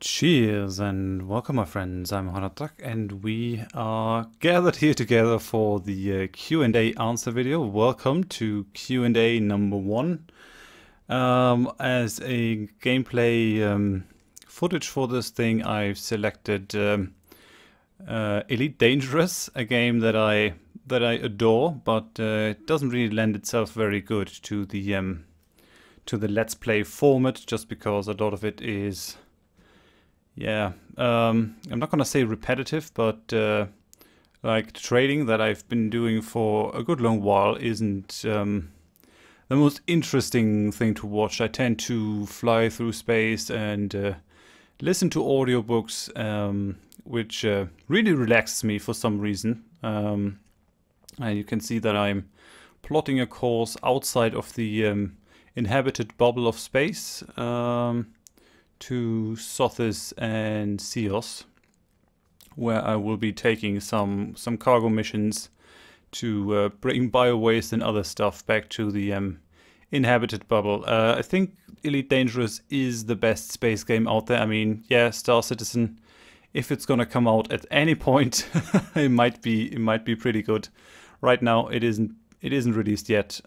Cheers and welcome, my friends. I'm Hanatak and we are gathered here together for the Q&A answer video. Welcome to Q&A number 1. As a gameplay footage for this thing, I've selected Elite Dangerous, a game that I adore, but it doesn't really lend itself very good to the Let's Play format, just because a lot of it is, yeah, I'm not gonna say repetitive, but like trading that I've been doing for a good long while isn't the most interesting thing to watch. I tend to fly through space and listen to audiobooks, which really relaxes me for some reason. And you can see that I'm plotting a course outside of the inhabited bubble of space, to Sothis and Ceos, where I will be taking some cargo missions to bring biowaste and other stuff back to the inhabited bubble. I think Elite Dangerous is the best space game out there. I mean, yeah, Star Citizen, if it's gonna come out at any point, it might be pretty good. Right now, it isn't released yet.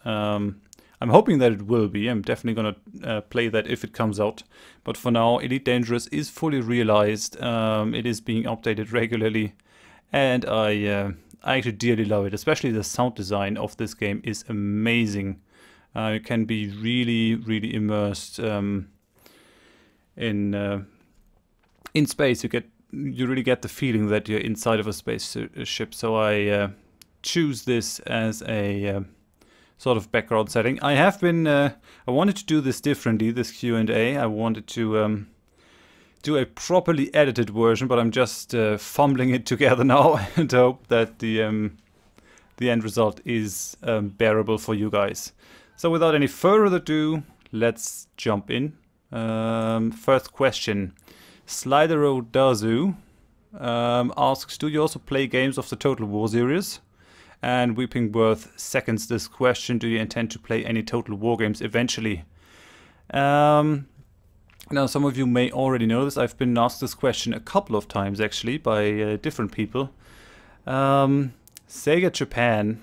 I'm hoping that it will be. I'm definitely gonna play that if it comes out. But for now, Elite Dangerous is fully realized. It is being updated regularly, and I actually dearly love it. Especially the sound design of this game is amazing. You can be really immersed in space. You really get the feeling that you're inside of a spaceship. So I choose this as a sort of background setting. I have been, I wanted to do this differently, this Q&A. I wanted to do a properly edited version, but I'm just fumbling it together now and hope that the end result is bearable for you guys. So without any further ado, let's jump in. First question. Slidero Dazu asks, do you also play games of the Total War series? And Weeping Worth seconds this question. Do you intend to play any Total War games eventually? Now, some of you may already know this. I've been asked this question a couple of times, actually, by different people. SEGA Japan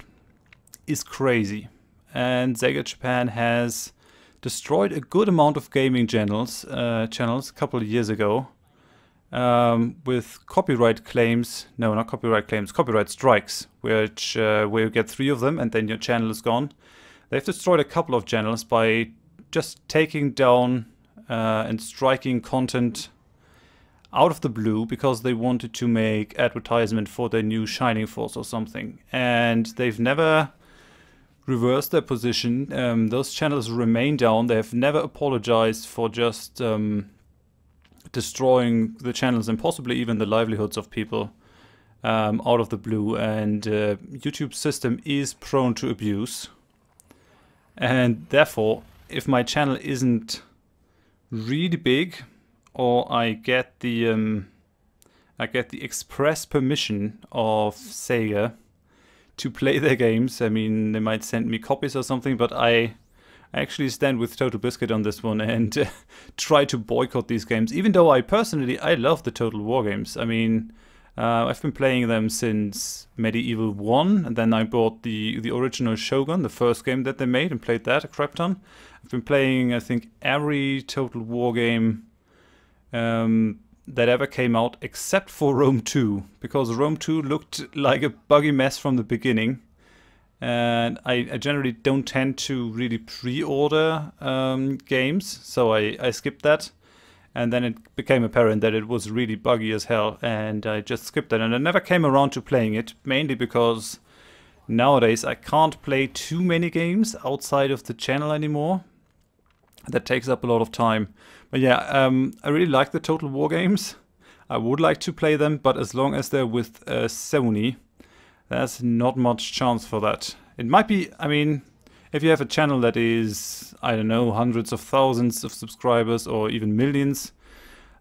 is crazy. And SEGA Japan has destroyed a good amount of gaming channels a couple of years ago. With copyright claims, no, not copyright claims, copyright strikes, which where you get 3 of them and then your channel is gone. They've destroyed a couple of channels by just taking down and striking content out of the blue because they wanted to make advertisement for their new Shining Force or something. And they've never reversed their position. Those channels remain down. They have never apologized for just destroying the channels and possibly even the livelihoods of people out of the blue. And YouTube's system is prone to abuse, and therefore if my channel isn't really big, or I get the express permission of Sega to play their games, I mean, they might send me copies or something, but I actually stand with TotalBiscuit on this one and try to boycott these games, even though I love the Total War games. I mean, I've been playing them since Medieval 1, and then I bought the original Shogun, the first game that they made, and played that a crap ton. I've been playing, I think, every Total War game that ever came out, except for Rome 2, because Rome 2 looked like a buggy mess from the beginning. And I generally don't tend to really pre-order games, so I skipped that. And then it became apparent that it was really buggy as hell, and I just skipped it. And I never came around to playing it, mainly because nowadays I can't play too many games outside of the channel anymore. That takes up a lot of time. But yeah, I really like the Total War games. I would like to play them, but as long as they're with Sony, there's not much chance for that. It might be, I mean, if you have a channel that is, I don't know, hundreds of thousands of subscribers or even millions,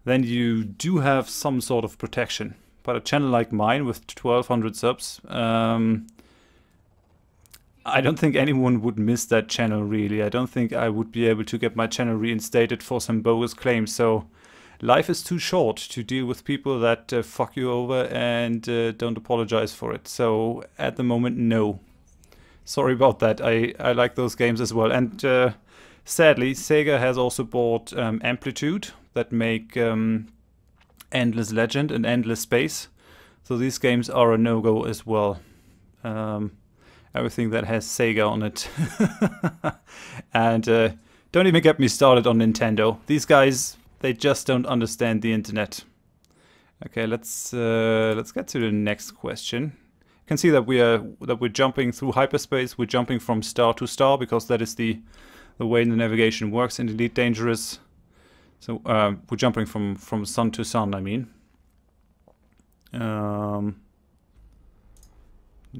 then you do have some sort of protection. But a channel like mine with 1200 subs, I don't think anyone would miss that channel, really. I don't think I would be able to get my channel reinstated for some bogus claims. So life is too short to deal with people that fuck you over and don't apologize for it. So at the moment, no. Sorry about that. I like those games as well. And sadly, Sega has also bought Amplitude that make Endless Legend and Endless Space. So these games are a no-go as well. Everything that has Sega on it. And don't even get me started on Nintendo. These guys, they just don't understand the internet. Okay, let's get to the next question. You can see that we're jumping through hyperspace. We're jumping from star to star because that is the way the navigation works in Elite Dangerous. So we're jumping from sun to sun, I mean.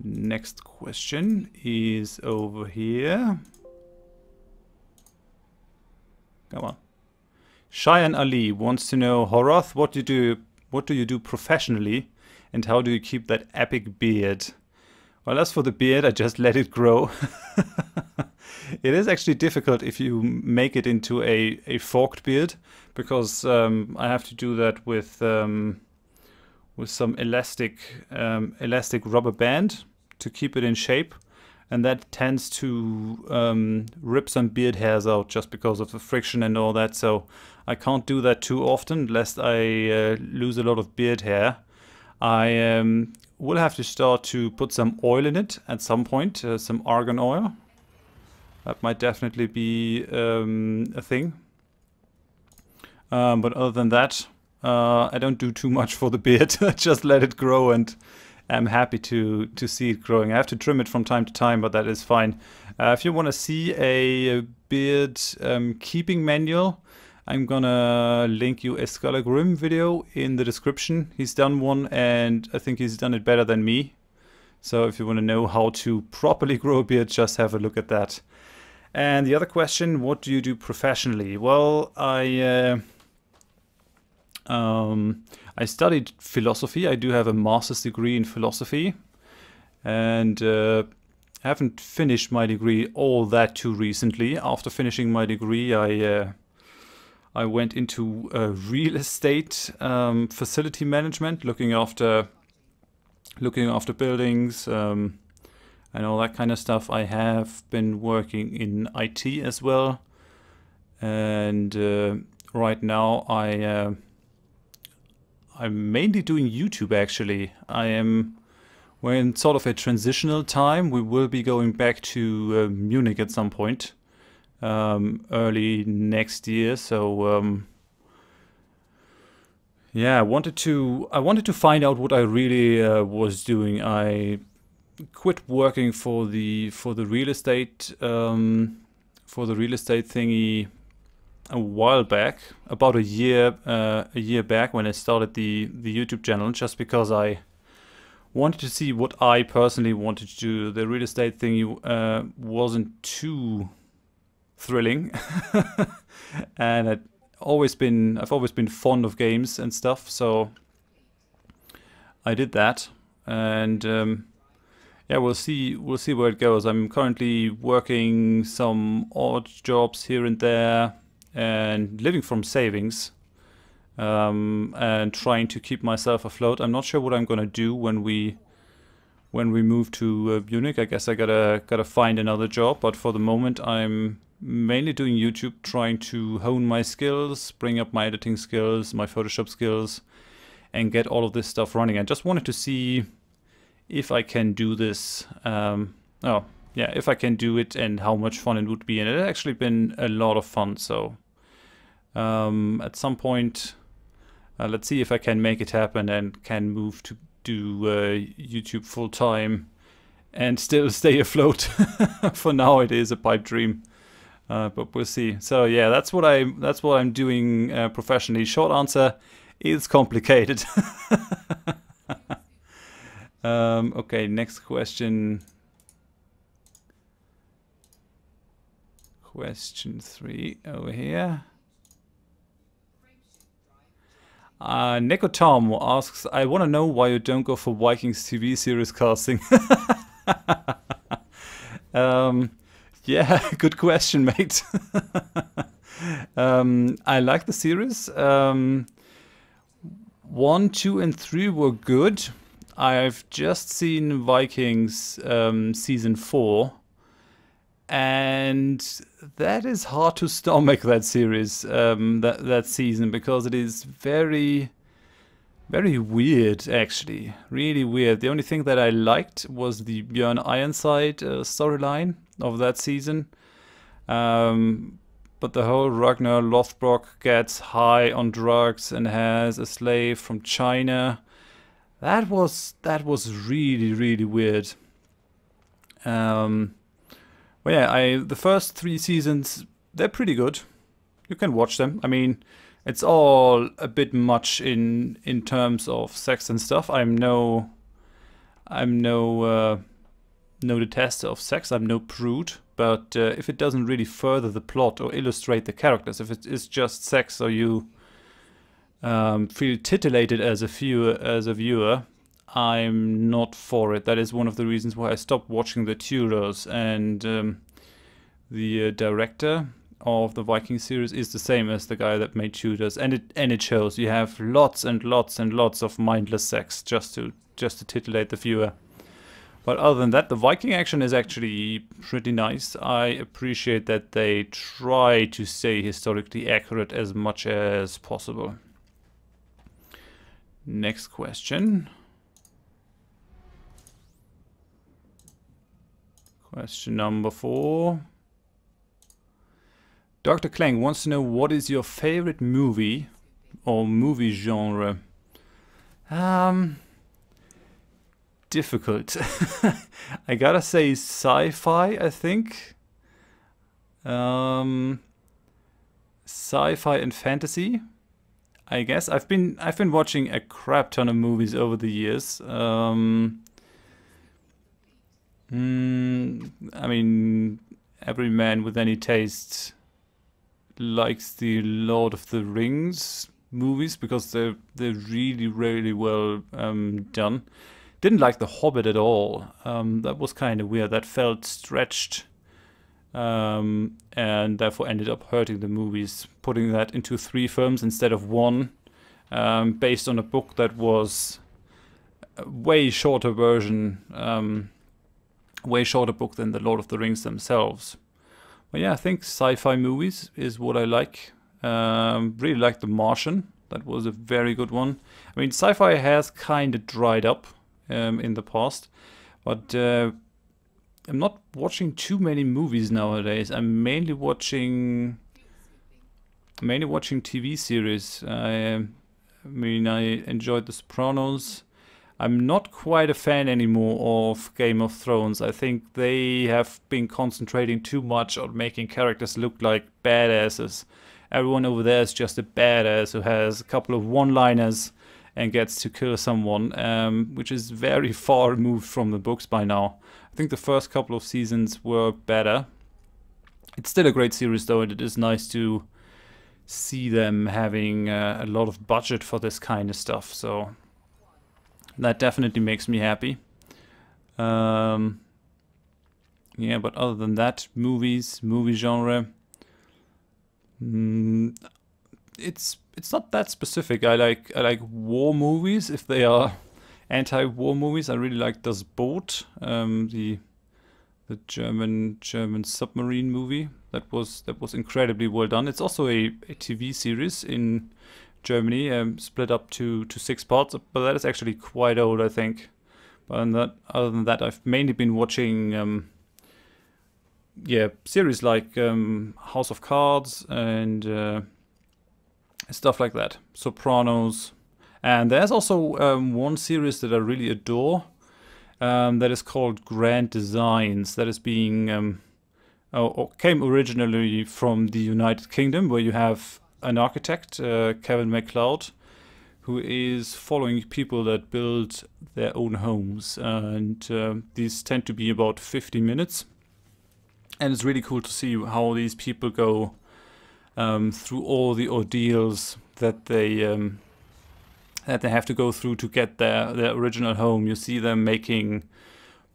Next question is over here. Come on. Cheyenne Ali wants to know, Horath, what do you do professionally, and how do you keep that epic beard? Well, as for the beard, I just let it grow. It is actually difficult if you make it into a forked beard, because I have to do that with some elastic rubber band to keep it in shape, and that tends to rip some beard hairs out just because of the friction and all that. So I can't do that too often, lest I lose a lot of beard hair. I will have to start to put some oil in it at some point, some argan oil. That might definitely be a thing. But other than that, I don't do too much for the beard. I just let it grow, and I'm happy to see it growing. I have to trim it from time to time, but that is fine. If you want to see a beard keeping manual, I'm gonna link you a Skallagrim video in the description. He's done one, and I think he's done it better than me. So if you want to know how to properly grow a beard, just have a look at that. And the other question, what do you do professionally? Well, I studied philosophy. I do have a master's degree in philosophy, and I haven't finished my degree all that too recently. After finishing my degree, I went into real estate facility management, looking after buildings and all that kind of stuff. I have been working in IT as well, and right now I'm mainly doing YouTube. Actually, we're in sort of a transitional time. We will be going back to Munich at some point, early next year. So yeah, I wanted to find out what I really was doing. I quit working for the real estate thingy a while back, about a year back, when I started the YouTube channel, just because I wanted to see what I personally wanted to do. The real estate thing wasn't too thrilling, and I've always been fond of games and stuff, so I did that, and yeah, we'll see where it goes. I'm currently working some odd jobs here and there, and living from savings, and trying to keep myself afloat. I'm not sure what I'm gonna do when we move to Munich. I guess I gotta find another job, but for the moment I'm mainly doing YouTube, trying to hone my skills, bring up my editing skills, my Photoshop skills, and get all of this stuff running. I just wanted to see if I can do this. If I can do it and how much fun it would be. And it's actually been a lot of fun. So at some point, let's see if I can make it happen and can move to do YouTube full time and still stay afloat. For now, it is a pipe dream, but we'll see. So yeah, that's what I'm doing professionally. Short answer: it's complicated. Okay, next question. Question 3 over here. Neko Tom asks, I want to know why you don't go for Vikings TV series casting. Yeah, good question, mate. I like the series. 1, 2, and 3 were good. I've just seen Vikings season 4, and that is hard to stomach, that series, that season, because it is very, very weird, actually. Really weird. The only thing that I liked was the Björn Ironside storyline of that season. But the whole Ragnar Lothbrok gets high on drugs and has a slave from China. That was really, really weird. Well, yeah, the first 3 seasons, they're pretty good. You can watch them. I mean, it's all a bit much in terms of sex and stuff. I'm no detester of sex. I'm no prude. But if it doesn't really further the plot or illustrate the characters, if it is just sex, so you feel titillated as a viewer, I'm not for it. That is one of the reasons why I stopped watching the Tudors. And the director of the Viking series is the same as the guy that made Tudors, and it shows. You have lots and lots and lots of mindless sex just to titillate the viewer. But other than that, the Viking action is actually pretty nice. I appreciate that they try to stay historically accurate as much as possible. Next question. Question number 4. Dr. Klang wants to know, what is your favorite movie or movie genre? Difficult. I gotta say sci-fi, I think. Sci-fi and fantasy, I guess. I've been watching a crap ton of movies over the years. I mean, every man with any taste likes the Lord of the Rings movies because they're really, really well done. Didn't like The Hobbit at all. That was kind of weird. That felt stretched, and therefore ended up hurting the movies. Putting that into 3 films instead of 1, based on a book that was a way shorter version, way shorter book than the Lord of the Rings themselves. But yeah, I think sci-fi movies is what I like. Really like The Martian. That was a very good one. I mean, sci-fi has kind of dried up in the past, but I'm not watching too many movies nowadays. I'm mainly watching TV series. I mean, I enjoyed The Sopranos. I'm not quite a fan anymore of Game of Thrones. I think they have been concentrating too much on making characters look like badasses. Everyone over there is just a badass who has a couple of one-liners and gets to kill someone, which is very far removed from the books by now. I think the first couple of seasons were better. It's still a great series though, and it is nice to see them having a lot of budget for this kind of stuff, so that definitely makes me happy. Yeah, but other than that, movie genre, it's not that specific. I like war movies if they are anti-war movies. I really like Das Boot, the German submarine movie. That was incredibly well done. It's also a TV series in Germany, split up to 6 parts, but that is actually quite old, I think. But other than that, I've mainly been watching series like House of Cards and stuff like that. Sopranos. And there's also one series that I really adore, that is called Grand Designs. That is being came originally from the United Kingdom, where you have an architect, Kevin MacLeod, who is following people that build their own homes, and these tend to be about 50 minutes. And it's really cool to see how these people go through all the ordeals that they have to go through to get their original home. You see them making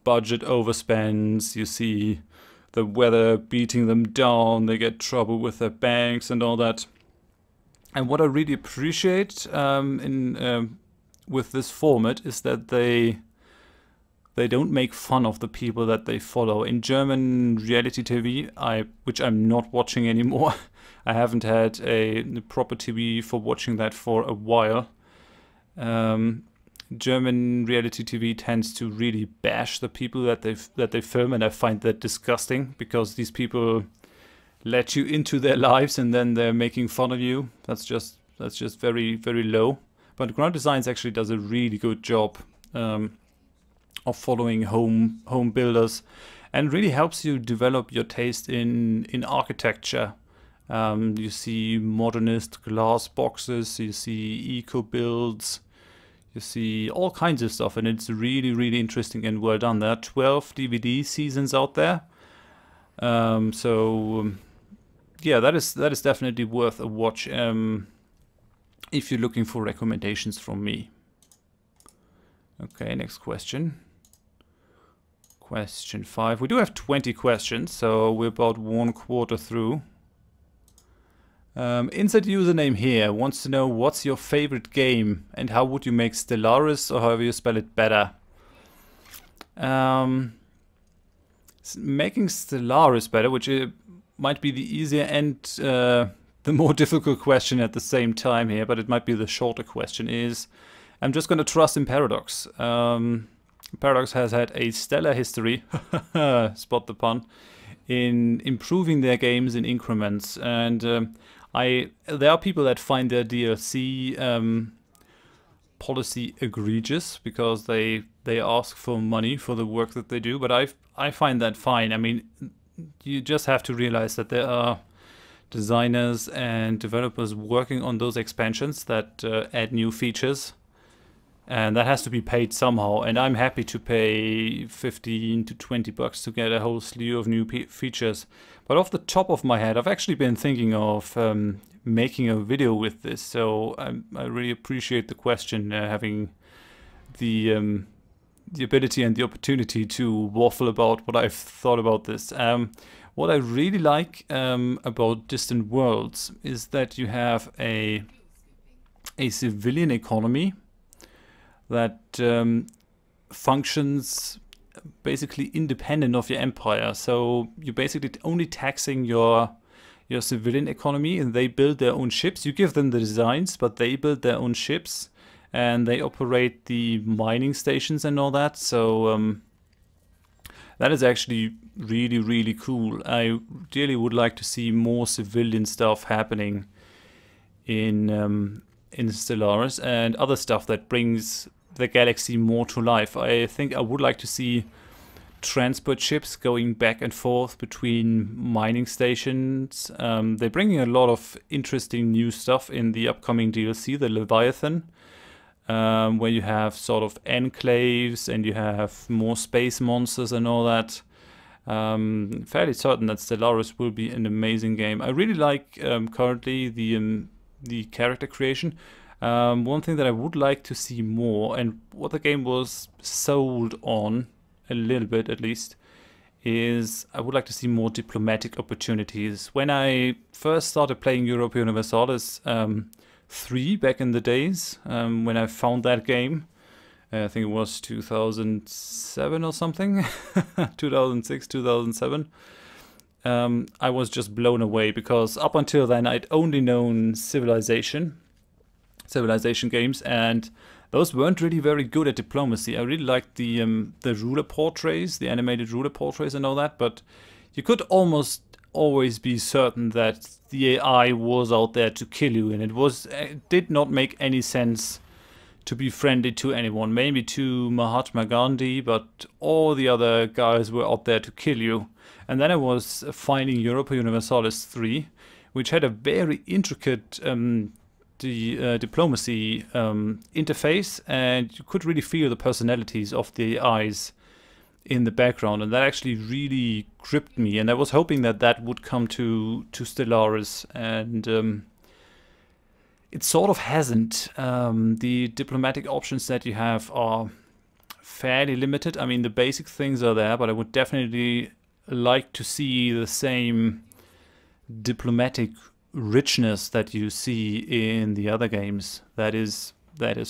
budget overspends. You see the weather beating them down, they get trouble with their banks and all that. And what I really appreciate with this format is that they don't make fun of the people that they follow. In German reality TV, which I'm not watching anymore, I haven't had a proper TV for watching that for a while. German reality TV tends to really bash the people that they film, and I find that disgusting, because these people let you into their lives and then they're making fun of you. That's just very, very low. But Ground Designs actually does a really good job of following home builders, and really helps you develop your taste in architecture. You see modernist glass boxes, you see eco builds, you see all kinds of stuff, and it's really, really interesting and well done. There are 12 DVD seasons out there, so yeah, that is definitely worth a watch if you're looking for recommendations from me. Okay, next question. Question 5. We do have 20 questions, so we're about 1/4 through. Insert username here wants to know what's your favorite game and how would you make Stellaris, or however you spell it, better. Making Stellaris better, which might be the easier and the more difficult question at the same time here, but it might be the shorter question, is I'm just going to trust in Paradox. Paradox has had a stellar history, spot the pun, in improving their games in increments, and there are people that find their DLC policy egregious because they ask for money for the work that they do, but I find that fine. I mean, you just have to realize that there are designers and developers working on those expansions that add new features, and that has to be paid somehow, and I'm happy to pay 15 to 20 bucks to get a whole slew of new features. But off the top of my head, I've actually been thinking of making a video with this, so I really appreciate the question, having the ability and the opportunity to waffle about what I've thought about this. What I really like about Distant Worlds is that you have a civilian economy that functions basically independent of your empire. So you're basically only taxing your civilian economy, and they build their own ships. You give them the designs, but they build their own ships, and they operate the mining stations and all that. So that is actually really, really cool. I really would like to see more civilian stuff happening in Stellaris, and other stuff that brings the galaxy more to life. I think I would like to see transport ships going back and forth between mining stations. They're bringing a lot of interesting new stuff in the upcoming DLC, the Leviathan, where you have sort of enclaves and you have more space monsters and all that. Fairly certain that Stellaris will be an amazing game. I really like currently the character creation. One thing that I would like to see more, and what the game was sold on a little bit at least, is I would like to see more diplomatic opportunities. When I first started playing Europa Universalis 3 back in the days, when I found that game, I think it was 2007 or something, 2006, 2007, I was just blown away, because up until then I'd only known Civilization games, and those weren't really very good at diplomacy. I really liked the ruler portraits, the animated ruler portraits and all that, but you could almost always be certain that the AI was out there to kill you, and it did not make any sense to be friendly to anyone. Maybe to Mahatma Gandhi, but all the other guys were out there to kill you. And then I was finding Europa Universalis 3, which had a very intricate diplomacy interface, and you could really feel the personalities of the AIs in the background, and that actually really gripped me, and I was hoping that that would come to Stellaris, and it sort of hasn't. The diplomatic options that you have are fairly limited. I mean, the basic things are there, but I would definitely like to see the same diplomatic richness that you see in the other games. That is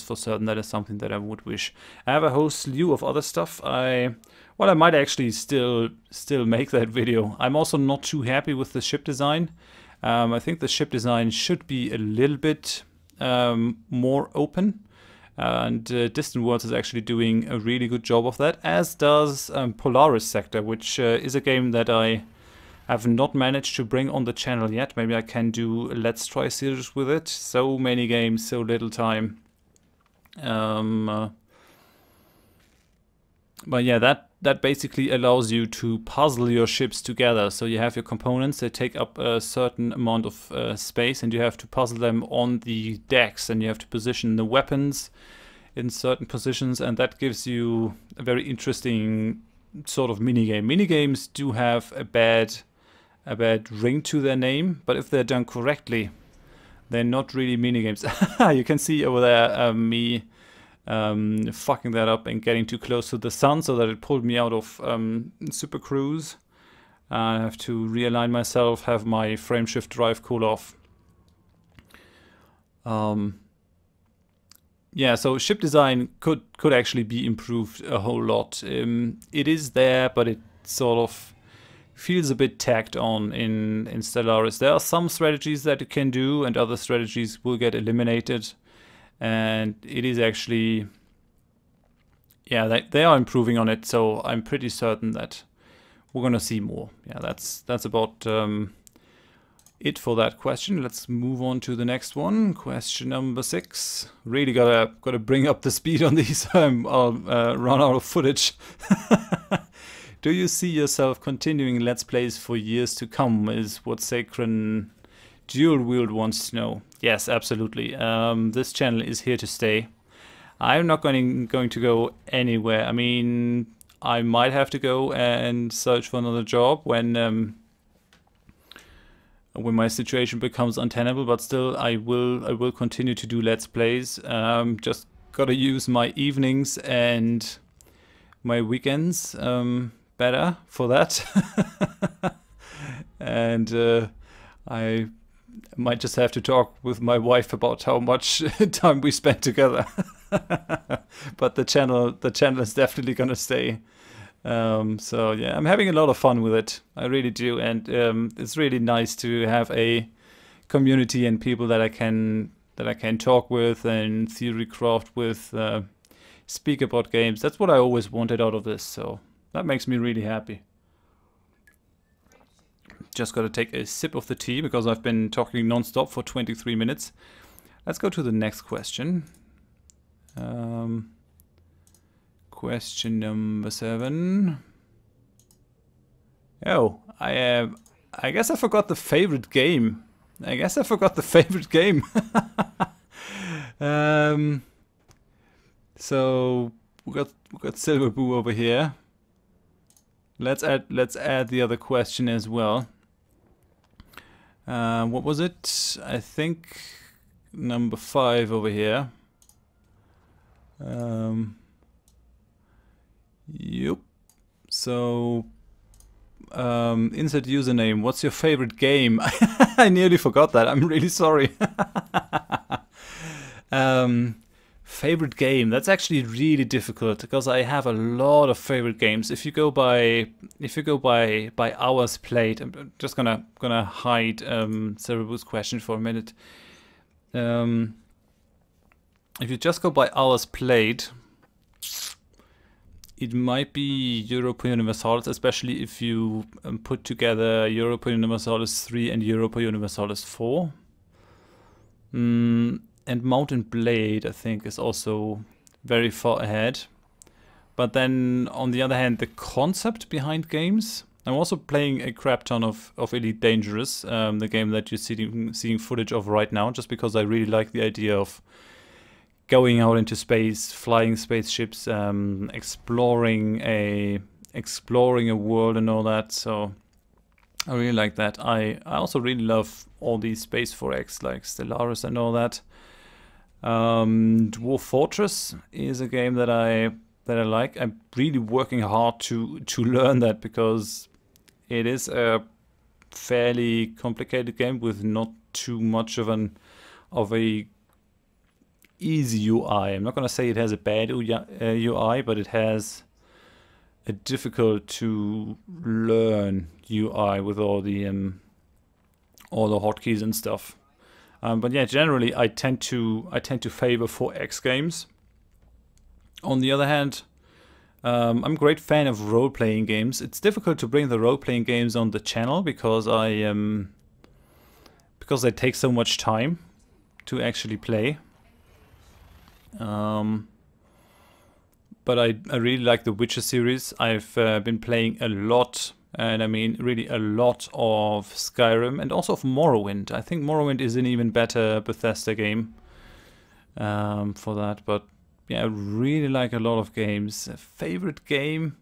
for certain. That is something that I would wish. I have a whole slew of other stuff. I might actually still make that video. I'm also not too happy with the ship design. I think the ship design should be a little bit more open. And Distant Worlds is actually doing a really good job of that, as does Polaris Sector, which is a game that I have not managed to bring on the channel yet. Maybe I can do a Let's Try series with it. So many games, so little time. But yeah, that basically allows you to puzzle your ships together. So you have your components that take up a certain amount of space, and you have to puzzle them on the decks, and you have to position the weapons in certain positions, and that gives you a very interesting sort of minigame. Minigames do have a bad ring to their name, but if they're done correctly, they're not really minigames. You can see over there me fucking that up and getting too close to the sun, so that it pulled me out of Super Cruise. I have to realign myself, have my frame shift drive cool off. Yeah, so ship design could actually be improved a whole lot. It is there, but it sort of feels a bit tacked on in Stellaris. There are some strategies that you can do, and other strategies will get eliminated. And it is actually, yeah, they are improving on it, so I'm pretty certain that we're gonna see more. Yeah, that's about it for that question. Let's move on to the next one. Question number 6. Really gotta bring up the speed on these. I'll run out of footage. Do you see yourself continuing Let's Plays for years to come, is what Skallagrim Dual Wield wants to know. Yes, absolutely. This channel is here to stay. I'm not going to go anywhere. I mean, I might have to go and search for another job when my situation becomes untenable, but still I will continue to do Let's Plays. Just gotta use my evenings and my weekends better for that. And I might just have to talk with my wife about how much time we spend together. But the channel is definitely gonna stay. So yeah, I'm having a lot of fun with it. I really do, and it's really nice to have a community and people that I can talk with and theory craft with, speak about games. That's what I always wanted out of this, so that makes me really happy. Just got to take a sip of the tea because I've been talking non-stop for 23 minutes. Let's go to the next question. Question number 7. Oh, I guess I forgot the favorite game. So we got Silver Boo over here. Let's add the other question as well. What was it? I think number 5 over here. Yep. So insert username. What's your favorite game? I nearly forgot that. I'm really sorry. Favorite game. That's actually really difficult because I have a lot of favorite games. If you go by hours played, I'm just gonna hide Cerebro's question for a minute. If you just go by hours played, it might be Europa Universalis, especially if you put together Europa Universalis 3 and Europa Universalis 4. And Mountain Blade, I think, is also very far ahead. But then, on the other hand, the concept behind games. I'm also playing a crap ton of Elite Dangerous, the game that you're seeing footage of right now, just because I really like the idea of going out into space, flying spaceships, exploring a world and all that. So I really like that. I also really love all these Space 4X like Stellaris and all that. Dwarf Fortress is a game that I like. I'm really working hard to learn that because It is a fairly complicated game with not too much of a easy UI. I'm not gonna say it has a bad UI, but it has a difficult to learn UI with all the hotkeys and stuff. But yeah, generally I tend to favor 4X games. On the other hand, I'm a great fan of role-playing games. It's difficult to bring the role-playing games on the channel because because they take so much time to actually play. But I really like the Witcher series. I've been playing a lot, and I mean really a lot of Skyrim and also of Morrowind. I think Morrowind is an even better Bethesda game for that, but yeah, I really like a lot of games. A favorite game?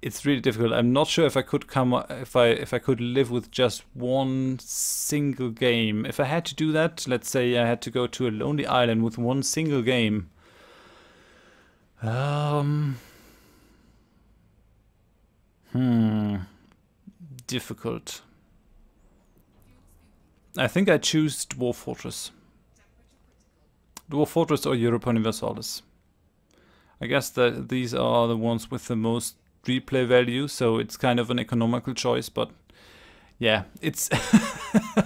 It's really difficult. I'm not sure if I could if I could live with just one single game. If I had to do that, let's say I had to go to a lonely island with one single game. Difficult. I think I choose Dwarf Fortress. Dwarf Fortress or Europa Universalis. I guess that these are the ones with the most replay value, so it's kind of an economical choice, but yeah, it's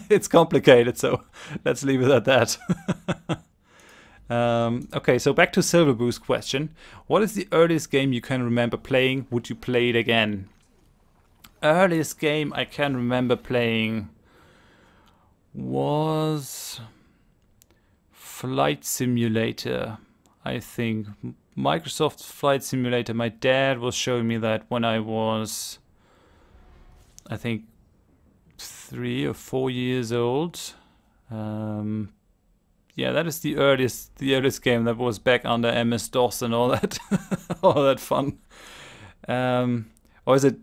it's complicated, so let's leave it at that. Okay, so back to Silverboo's question. What is the earliest game you can remember playing? Would you play it again? Earliest game I can remember playing was Flight Simulator, I think. Microsoft Flight Simulator. My dad was showing me that when I was, I think, 3 or 4 years old. Yeah, that is the earliest game that was back under MS-DOS and all that, all that fun. Or is it?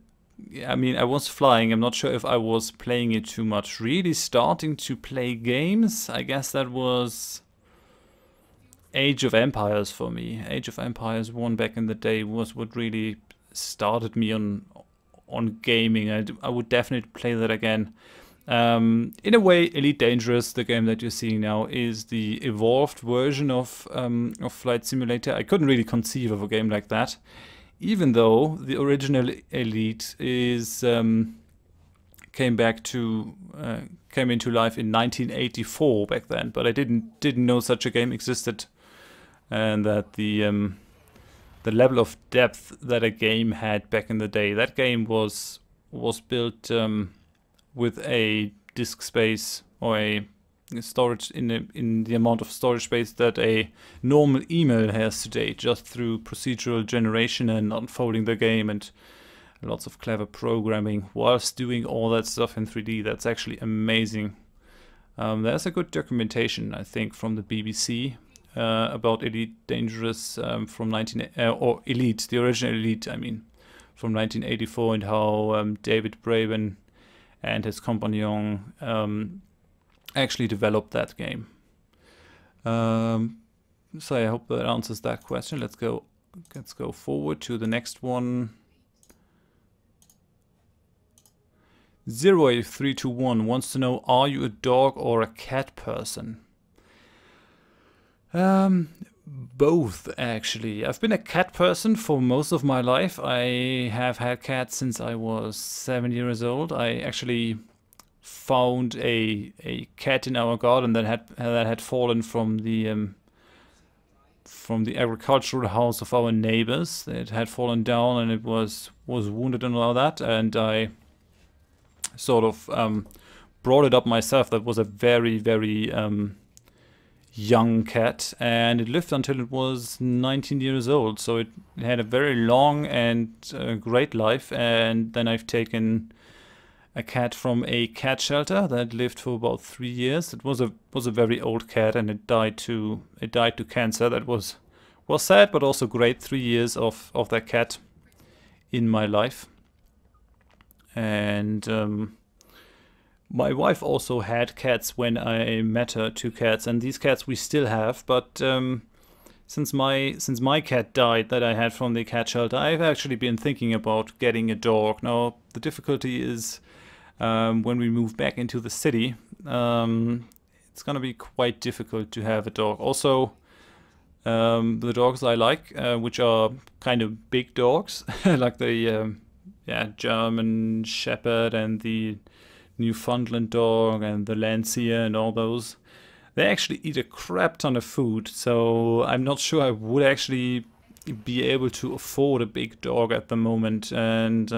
I mean, I was flying. I'm not sure if I was playing it too much. Really starting to play games, I guess that was Age of Empires for me. Age of Empires 1 back in the day was what really started me on gaming. I would definitely play that again. In a way, Elite Dangerous, the game that you're seeing now, is the evolved version of Flight Simulator. I couldn't really conceive of a game like that, even though the original Elite is came into life in 1984 back then. But I didn't know such a game existed, and that the level of depth that a game had back in the day. That game was built with a disk space or a storage in the amount of storage space that a normal email has today, just through procedural generation and unfolding the game and lots of clever programming whilst doing all that stuff in 3D. That's actually amazing. There's a good documentation, I think, from the BBC about Elite Dangerous from or Elite, the original Elite, I mean, from 1984, and how David Braben and his companion actually developed that game. So I hope that answers that question. Let's go forward to the next one. 08321 wants to know, are you a dog or a cat person? Both, actually. I've been a cat person for most of my life. I have had cats since I was 7 years old. I actually found a cat in our garden that had fallen from the agricultural house of our neighbors. It had fallen down and it was wounded and all that, and I sort of brought it up myself. That was a very, very young cat, and it lived until it was 19 years old, so it had a very long and great life. And then I've taken a cat from a cat shelter that lived for about 3 years. It was a very old cat, and it died to cancer. That was sad, but also great. 3 years of that cat in my life. And my wife also had cats when I met her, 2 cats, and these cats we still have, but since my cat died that I had from the cat shelter, I've actually been thinking about getting a dog. Now the difficulty is when we move back into the city, it's gonna be quite difficult to have a dog. Also, the dogs I like, which are kind of big dogs, like the German Shepherd and the Newfoundland dog and the Lancia and all those, they actually eat a crap ton of food, so I'm not sure I would actually be able to afford a big dog at the moment. And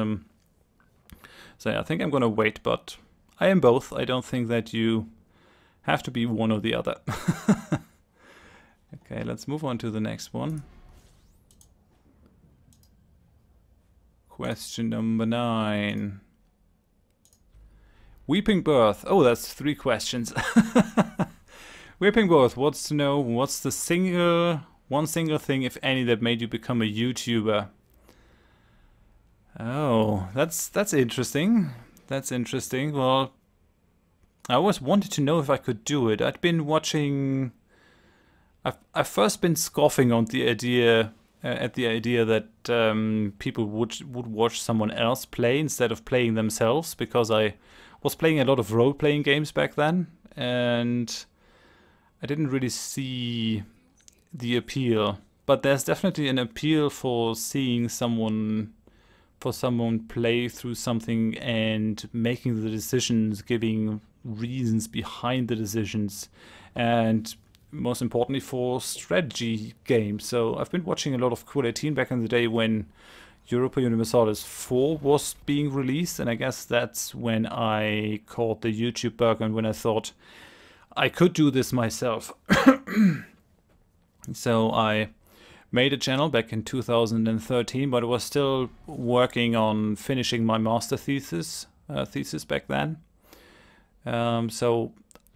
so yeah, I think I'm gonna wait, but I am both. I don't think that you have to be one or the other. Okay, let's move on to the next one. Question number 9. Weeping Birth. Oh, that's 3 questions. Weeping Birth wants to know what's the one single thing, if any, that made you become a YouTuber. Oh, that's interesting. That's interesting. Well, I always wanted to know if I could do it. I'd been watching. I've first been scoffing on the idea, at the idea that people would watch someone else play instead of playing themselves, because I was playing a lot of role-playing games back then, and I didn't really see the appeal. But there's definitely an appeal for seeing someone play through something and making the decisions, giving reasons behind the decisions, and most importantly for strategy games. So I've been watching a lot of Cool 18 back in the day when Europa Universalis 4 was being released, and I guess that's when I caught the YouTube bug and when I thought I could do this myself. So I made a channel back in 2013, but I was still working on finishing my master thesis back then. So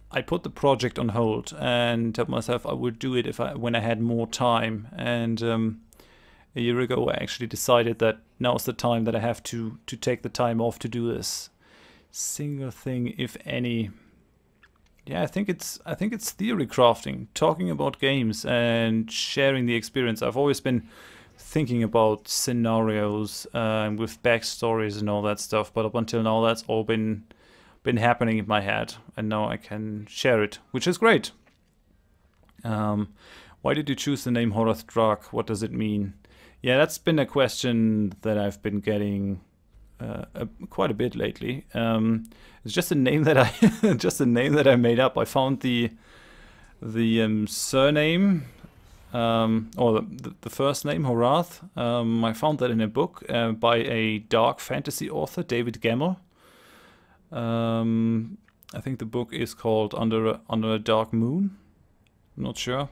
I put the project on hold and told myself I would do it when I had more time. And a year ago, I actually decided that now's the time that I have to take the time off to do this. Single thing, if any. Yeah, I think it's theory crafting, talking about games and sharing the experience. I've always been thinking about scenarios with backstories and all that stuff, but up until now, that's all been happening in my head, and now I can share it, which is great. Why did you choose the name Horath Drak? What does it mean? Yeah, that's been a question that I've been getting quite a bit lately. It's just a name that I made up. I found the surname or the first name Horath. I found that in a book by a dark fantasy author, David Gemmell. I think the book is called Under a Dark Moon. I'm not sure.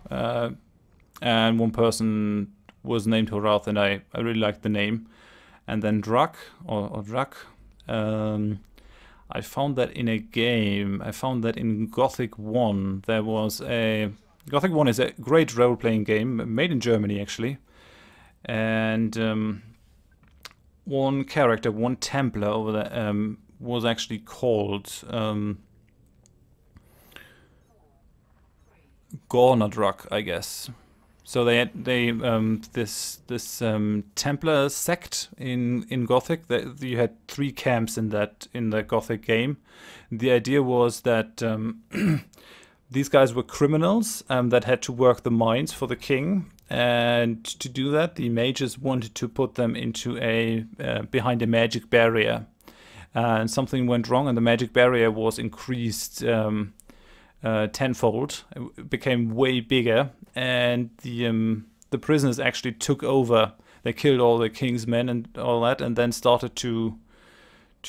And one person was named Horath, and I really liked the name. And then Drak or Drak. I found that in a game. I found that in Gothic 1 there was a... Gothic 1 is a great role-playing game, made in Germany actually. And one character, one Templar over there, was actually called Gornadrak, I guess. So they had this Templar sect in Gothic. You had 3 camps in the Gothic game. The idea was that these guys were criminals that had to work the mines for the king, and to do that, the mages wanted to put them into behind a magic barrier. And something went wrong, and the magic barrier was increased tenfold. It became way bigger, and the prisoners actually took over. They killed all the king's men and all that, and then started to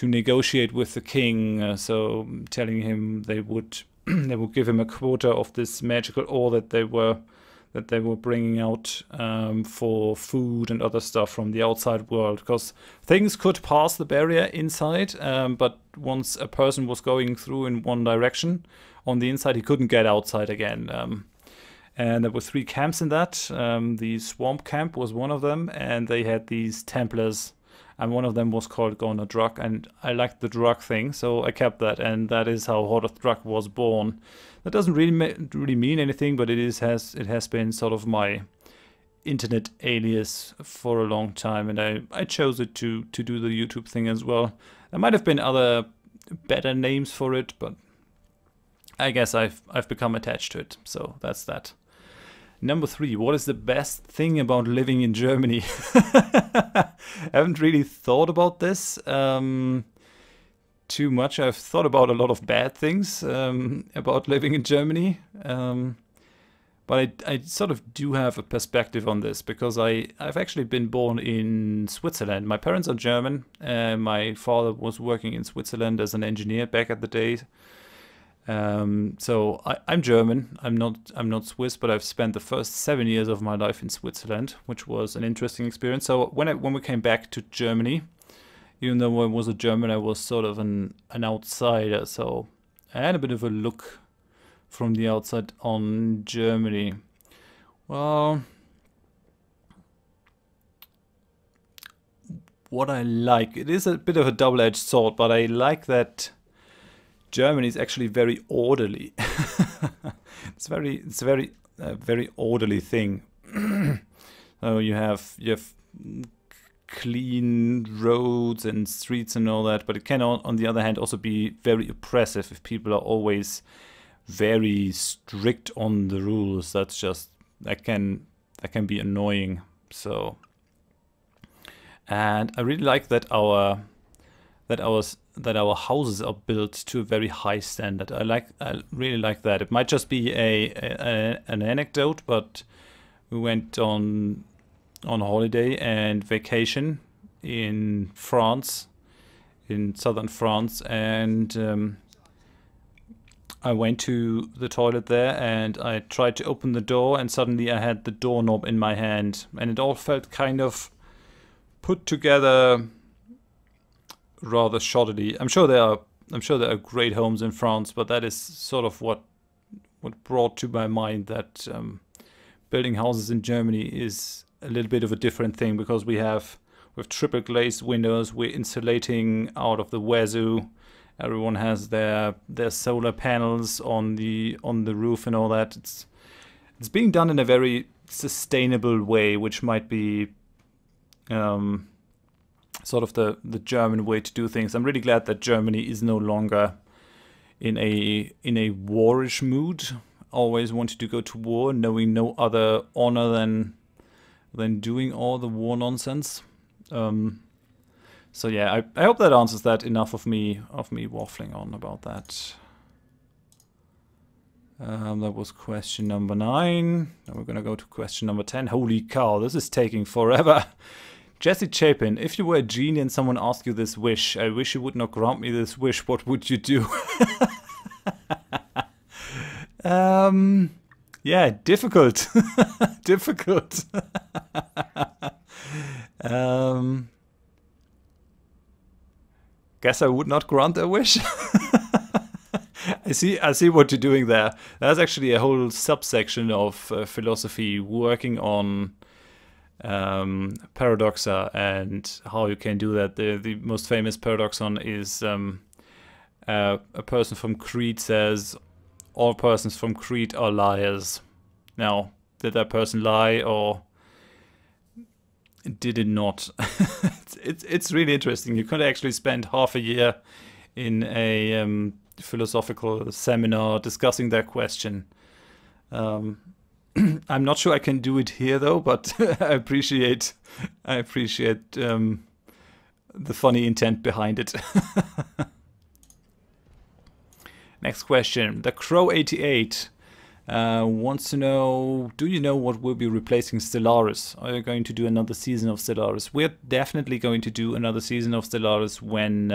negotiate with the king. So telling him they would give him a quota of this magical ore that they were bringing out for food and other stuff from the outside world, because things could pass the barrier inside, but once a person was going through in one direction on the inside, he couldn't get outside again. And there were 3 camps in that. The Swamp Camp was one of them, and they had these Templars, and one of them was called Gorna Drak, and I liked the Drak thing, so I kept that, and that is how Horath Drak was born. That doesn't really mean anything, but it has been sort of my internet alias for a long time, and I chose it to do the YouTube thing as well. There might have been other better names for it, but I guess I've become attached to it, so that's that. Number 3, what is the best thing about living in Germany? I haven't really thought about this too much. I've thought about a lot of bad things about living in Germany. But I sort of do have a perspective on this because I've actually been born in Switzerland. My parents are German. My father was working in Switzerland as an engineer back at the day. So I'm German. I'm not Swiss, but I've spent the first 7 years of my life in Switzerland, which was an interesting experience. So when we came back to Germany, even though I was a German, I was sort of an outsider. So I had a bit of a look from the outside on Germany. Well, what I like, it is a bit of a double-edged sword, but I like that Germany is actually very orderly. It's very very orderly thing. So you have clean roads and streets and all that, but it can on the other hand also be very oppressive if people are always very strict on the rules. That's just that can be annoying. So, and I really like that our houses are built to a very high standard. I really like that. It might just be an anecdote, but we went on holiday and vacation in France, in southern France, and I went to the toilet there and I tried to open the door, and suddenly I had the doorknob in my hand, and it all felt kind of put together rather shoddily. I'm sure there are great homes in France, but that is sort of what brought to my mind that building houses in Germany is a little bit of a different thing, because we have triple glazed windows, we're insulating out of the wazoo. Everyone has their solar panels on the roof and all that. It's being done in a very sustainable way, which might be sort of the German way to do things. I'm really glad that Germany is no longer in a warish mood, always wanting to go to war, knowing no other honor than doing all the war nonsense. So yeah, I hope that answers that. Enough of me waffling on about that. That was question number 9. Now we're gonna go to question number 10. Holy cow, this is taking forever. Jesse Chapin, if you were a genie and someone asked you this wish, I wish you would not grant me this wish, what would you do? Yeah, difficult. Difficult. Guess I would not grant a wish. I see what you're doing there. There's actually a whole subsection of philosophy working on paradoxa and how you can do that. The most famous paradoxon is a person from Crete says, all persons from Crete are liars. Now, did that person lie or did it not? It's really interesting. You could actually spend half a year in a philosophical seminar discussing that question. I'm not sure I can do it here though, but I appreciate the funny intent behind it. Next question. The Crow88 wants to know, do you know what will be replacing Stellaris? Are you going to do another season of Stellaris? We're definitely going to do another season of Stellaris when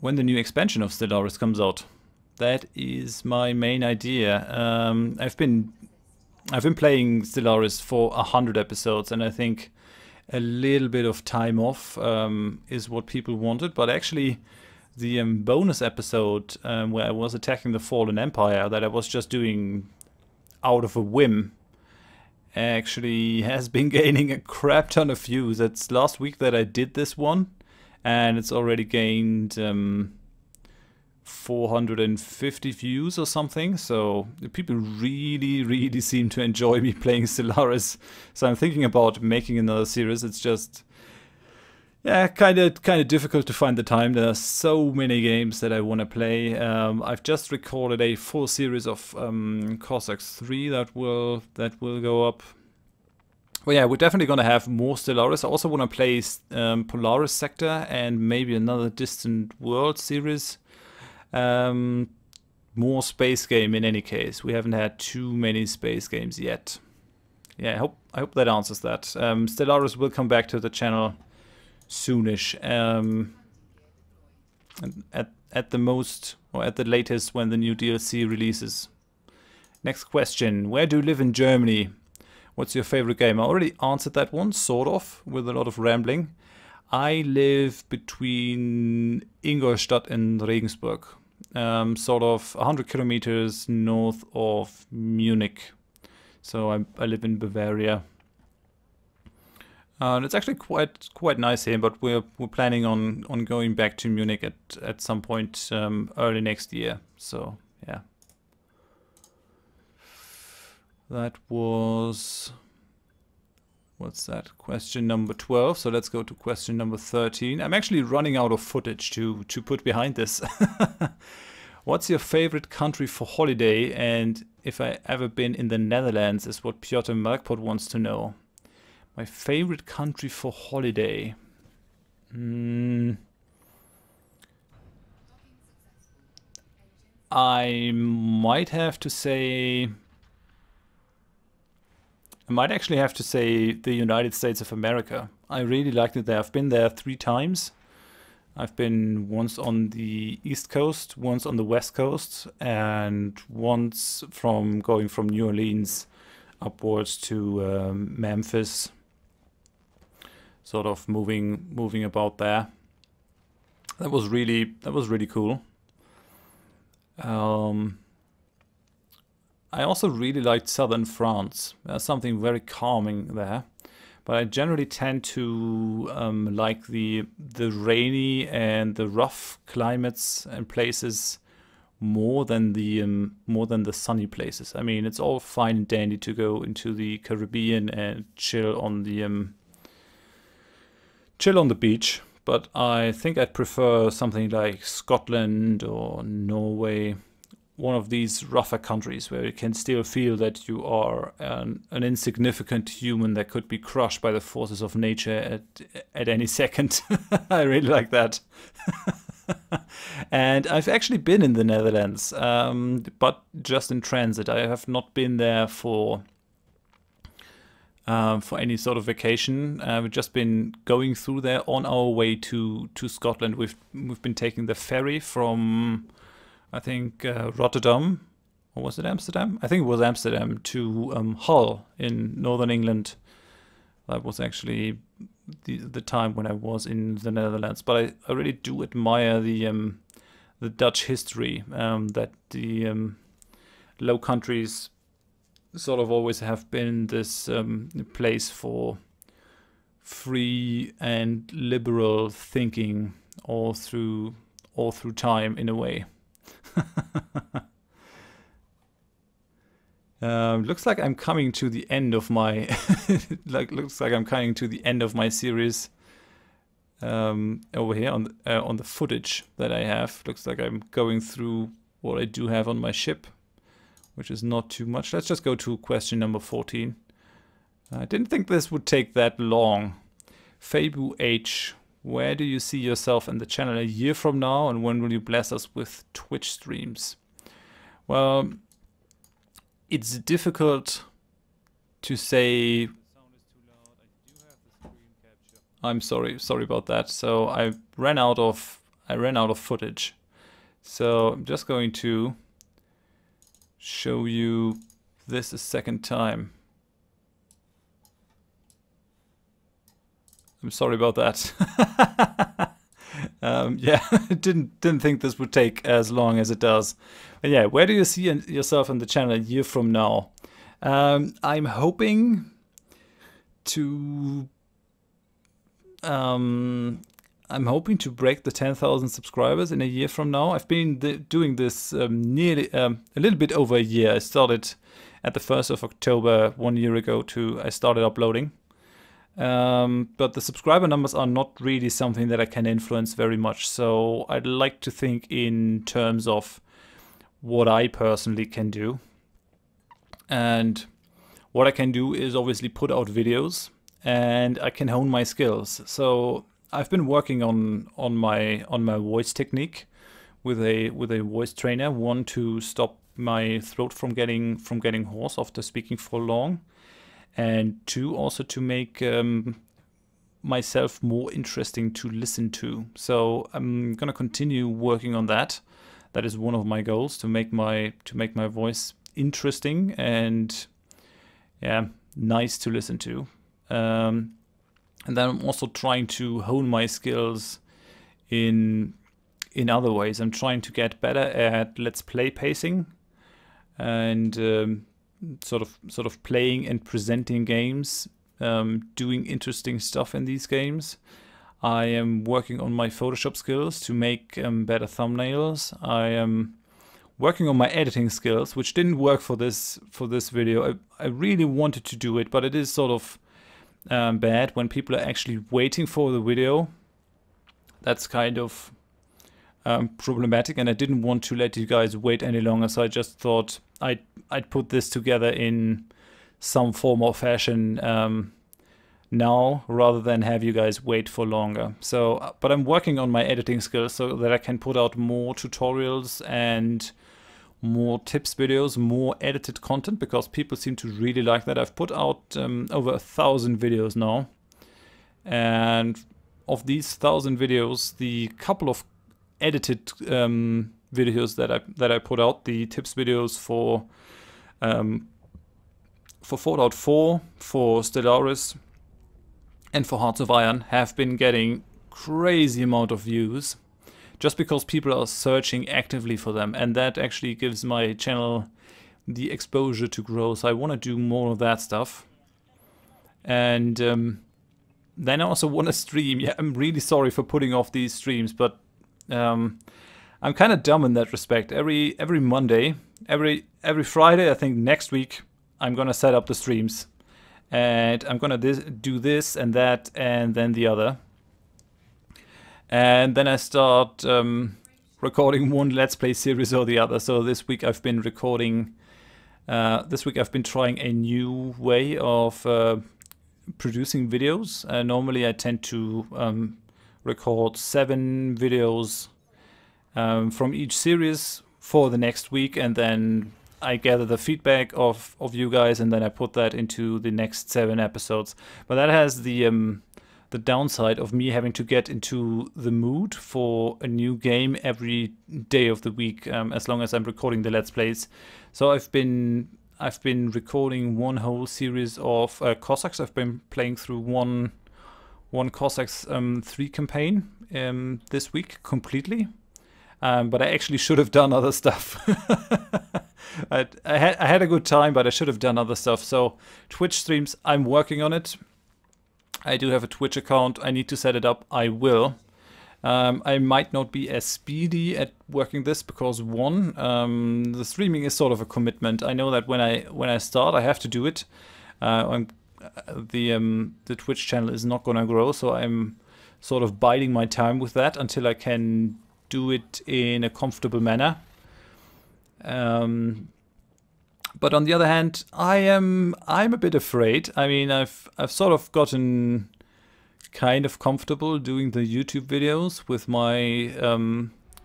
the new expansion of Stellaris comes out. That is my main idea. I've been playing Stellaris for 100 episodes, and I think a little bit of time off is what people wanted, but actually the bonus episode where I was attacking the Fallen Empire, that I was just doing out of a whim, actually has been gaining a crap ton of views. It's last week that I did this one, and it's already gained 450 views or something, so people really seem to enjoy me playing Stellaris. So I'm thinking about making another series. It's just, yeah, kind of difficult to find the time. There are so many games that I want to play. I've just recorded a full series of Cossacks 3 that will go up. Well, yeah, we're definitely going to have more Stellaris. I also want to play Polaris Sector and maybe another Distant World series. More space game in any case. We haven't had too many space games yet. Yeah, I hope that answers that. Stellaris will come back to the channel soonish. At the most, or at the latest, when the new DLC releases. Next question: where do you live in Germany? What's your favorite game? I already answered that one, sort of, with a lot of rambling. I live between Ingolstadt and Regensburg. Sort of 100 kilometers north of Munich. So I live in Bavaria. And it's actually quite nice here, but we're planning on going back to Munich at some point early next year. So yeah. That was, what's that? Question number 12. So let's go to question number 13. I'm actually running out of footage to put behind this. What's your favorite country for holiday? And if I ever been in the Netherlands is what Piotr Melkpot wants to know. My favorite country for holiday. I might actually have to say the United States of America. I really liked it there. I've been there 3 times. I've been once on the East Coast, once on the West Coast, and once going from New Orleans upwards to Memphis. Sort of moving about there. That was really cool. I also really liked southern France. There's something very calming there. But I generally tend to like the rainy and the rough climates and places more than the sunny places. I mean, it's all fine and dandy to go into the Caribbean and chill on the beach, but I think I'd prefer something like Scotland or Norway. One of these rougher countries where you can still feel that you are an insignificant human that could be crushed by the forces of nature at any second. I really like that. And I've actually been in the Netherlands, but just in transit. I have not been there for any sort of vacation. We've just been going through there on our way to Scotland. We've been taking the ferry from, I think, Rotterdam, or was it Amsterdam? I think it was Amsterdam to Hull in northern England. That was actually the time when I was in the Netherlands. But I really do admire the Dutch history, that the Low Countries sort of always have been this place for free and liberal thinking all through time in a way. Looks like I'm coming to the end of my looks like I'm coming to the end of my series over here on the footage that I have. Looks like I'm going through what I do have on my ship, which is not too much. Let's just go to question number 14. I didn't think this would take that long. Fabu H, where do you see yourself in the channel a year from now, and when will you bless us with Twitch streams? Well, it's difficult to say. I'm sorry about that. So I ran out of footage. So I'm just going to show you this a second time. I'm sorry about that. Yeah, didn't think this would take as long as it does. But yeah, where do you see yourself on the channel a year from now? I'm hoping to I'm hoping to break the 10,000 subscribers in a year from now. I've been doing this nearly a little bit over a year. I started at the 1st of October 1 year ago I started uploading. But the subscriber numbers are not really something that I can influence very much. So I'd like to think in terms of what I personally can do. And what I can do is obviously put out videos, and I can hone my skills. So I've been working on my voice technique with a voice trainer. One, to stop my throat from getting hoarse after speaking for long, and two, also to make myself more interesting to listen to. So I'm gonna continue working on that. That is one of my goals, to make my voice interesting and nice to listen to. And then I'm also trying to hone my skills in other ways. I'm trying to get better at let's play pacing and sort of playing and presenting games, doing interesting stuff in these games. I am working on my Photoshop skills to make better thumbnails. I am working on my editing skills, which didn't work for this video. I really wanted to do it, but it is sort of bad when people are actually waiting for the video. That's kind of problematic, and I didn't want to let you guys wait any longer, so I just thought I'd put this together in some form or fashion now, rather than have you guys wait for longer. So, but I'm working on my editing skills so that I can put out more tutorials and more tips videos, more edited content, because people seem to really like that. I've put out over 1,000 videos now, and of these 1,000 videos, the couple of edited videos that I put out, the tips videos for Fallout 4, for Stellaris, and for Hearts of Iron, have been getting crazy amount of views, just because people are searching actively for them, and that actually gives my channel the exposure to grow. So I want to do more of that stuff. And then I also want to stream. Yeah, I'm really sorry for putting off these streams, but I'm kind of dumb in that respect. Every Monday, every Friday, I think next week, I'm gonna set up the streams, and I'm gonna do this and that and then the other. And then I start recording one Let's Play series or the other. So this week I've been recording, this week I've been trying a new way of producing videos. Normally I tend to record 7 videos from each series for the next week, and then I gather the feedback of you guys, and then I put that into the next 7 episodes. But that has the downside of me having to get into the mood for a new game every day of the week, as long as I'm recording the Let's Plays. So I've been recording one whole series of Cossacks. I've been playing through one Cossacks 3 campaign this week completely, but I actually should have done other stuff. I had a good time, but I should have done other stuff. So Twitch streams, I'm working on it. I do have a Twitch account. I need to set it up. I will. I might not be as speedy at working this because one, the streaming is sort of a commitment. I know that when I start, I have to do it. The Twitch channel is not gonna grow, so I'm sort of biding my time with that until I can do it in a comfortable manner. But on the other hand, I'm a bit afraid. I mean, I've sort of gotten kind of comfortable doing the YouTube videos with my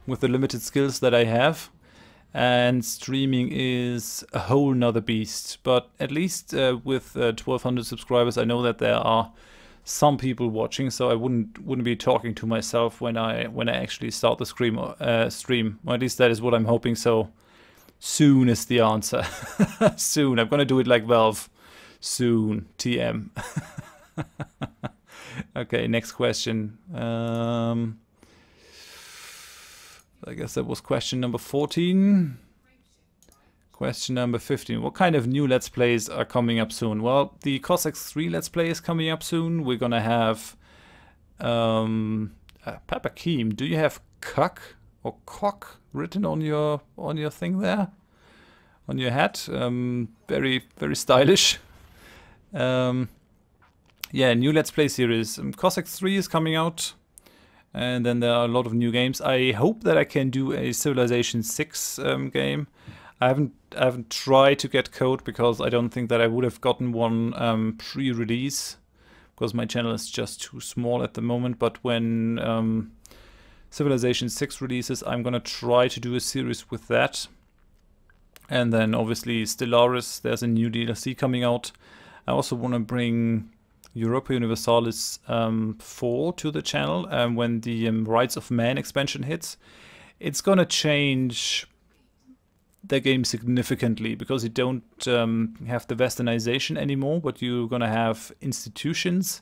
with the limited skills that I have, and streaming is a whole nother beast. But at least with 1,200 subscribers, I know that there are some people watching, so I wouldn't be talking to myself when I actually start the stream. Or at least that is what I'm hoping. So soon is the answer. Soon. I'm gonna do it like Valve. Soon. TM. Okay, next question. I guess that was question number 14. Question number 15. What kind of new Let's Plays are coming up soon? Well, the Cossacks 3 Let's Play is coming up soon. We're gonna have Pepper Keem, do you have cuck or cock written on your thing there? On your hat? Very, very stylish. Yeah, new Let's Play series. Cossacks 3 is coming out. And then there are a lot of new games. I hope that I can do a Civilization 6 game. I haven't tried to get code because I don't think that I would have gotten one pre-release, because my channel is just too small at the moment. But when Civilization 6 releases, I'm gonna try to do a series with that. And then obviously Stellaris, there's a new DLC coming out. I also want to bring Europa Universalis 4 to the channel when the Rights of Man expansion hits. It's gonna change the game significantly, because you don't have the westernization anymore, but you're gonna have institutions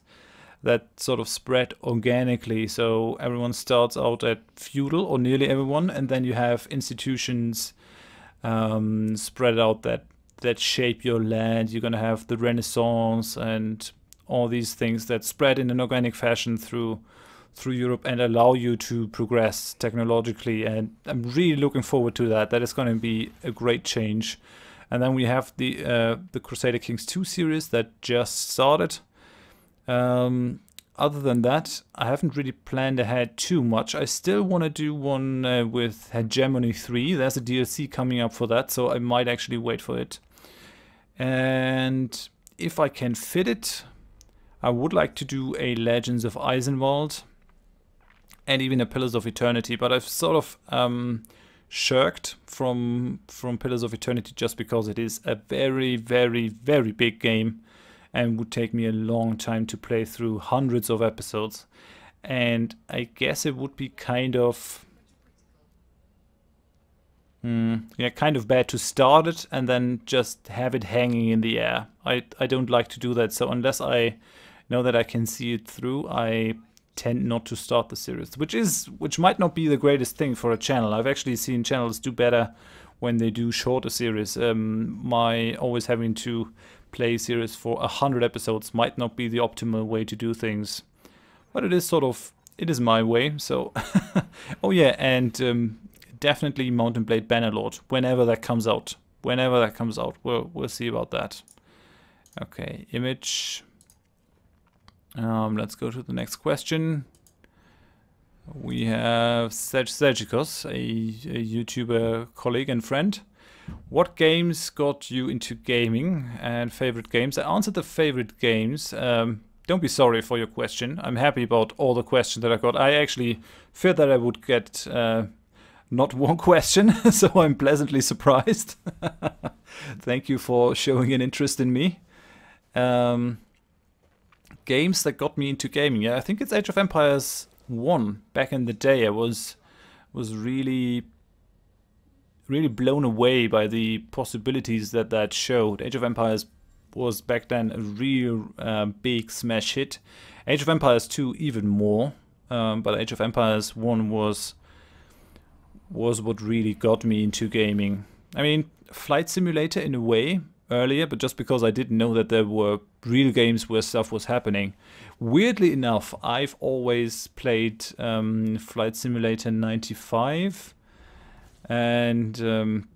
that sort of spread organically. So everyone starts out at feudal, or nearly everyone, and then you have institutions spread out that shape your land. You're gonna have the Renaissance and all these things that spread in an organic fashion through Europe and allow you to progress technologically. And I'm really looking forward to that. That is going to be a great change. And then we have the Crusader Kings 2 series that just started. Other than that, I haven't really planned ahead too much. I still want to do one with Hegemony 3. There's a DLC coming up for that, so I might actually wait for it. And if I can fit it, I would like to do a Legends of Eisenwald and even a Pillars of Eternity, but I've sort of shirked from Pillars of Eternity just because it is a very, very, very big game and would take me a long time to play through hundreds of episodes. And I guess it would be kind of kind of bad to start it and then just have it hanging in the air. I don't like to do that, so unless I know that I can see it through, I tend not to start the series, which might not be the greatest thing for a channel. I've actually seen channels do better when they do shorter series. My always having to play series for 100 episodes might not be the optimal way to do things, but it is my way. So oh yeah, and definitely Mountain Blade Bannerlord whenever that comes out. We'll see about that. Okay, image. Let's go to the next question. We have Sergikos, a YouTuber colleague and friend. What games got you into gaming and favorite games? I answered the favorite games. Don't be sorry for your question. I'm happy about all the questions that I got. I actually feared that I would get not one question, so I'm pleasantly surprised. Thank you for showing an interest in me. Games that got me into gaming. Yeah, I think it's Age of Empires 1. Back in the day, I was really blown away by the possibilities that showed. Age of Empires was back then a real big smash hit. Age of Empires 2 even more, but Age of Empires 1 was what really got me into gaming. I mean, Flight Simulator in a way earlier, but just because I didn't know that there were real games where stuff was happening. Weirdly enough, I've always played Flight Simulator 95, and I'm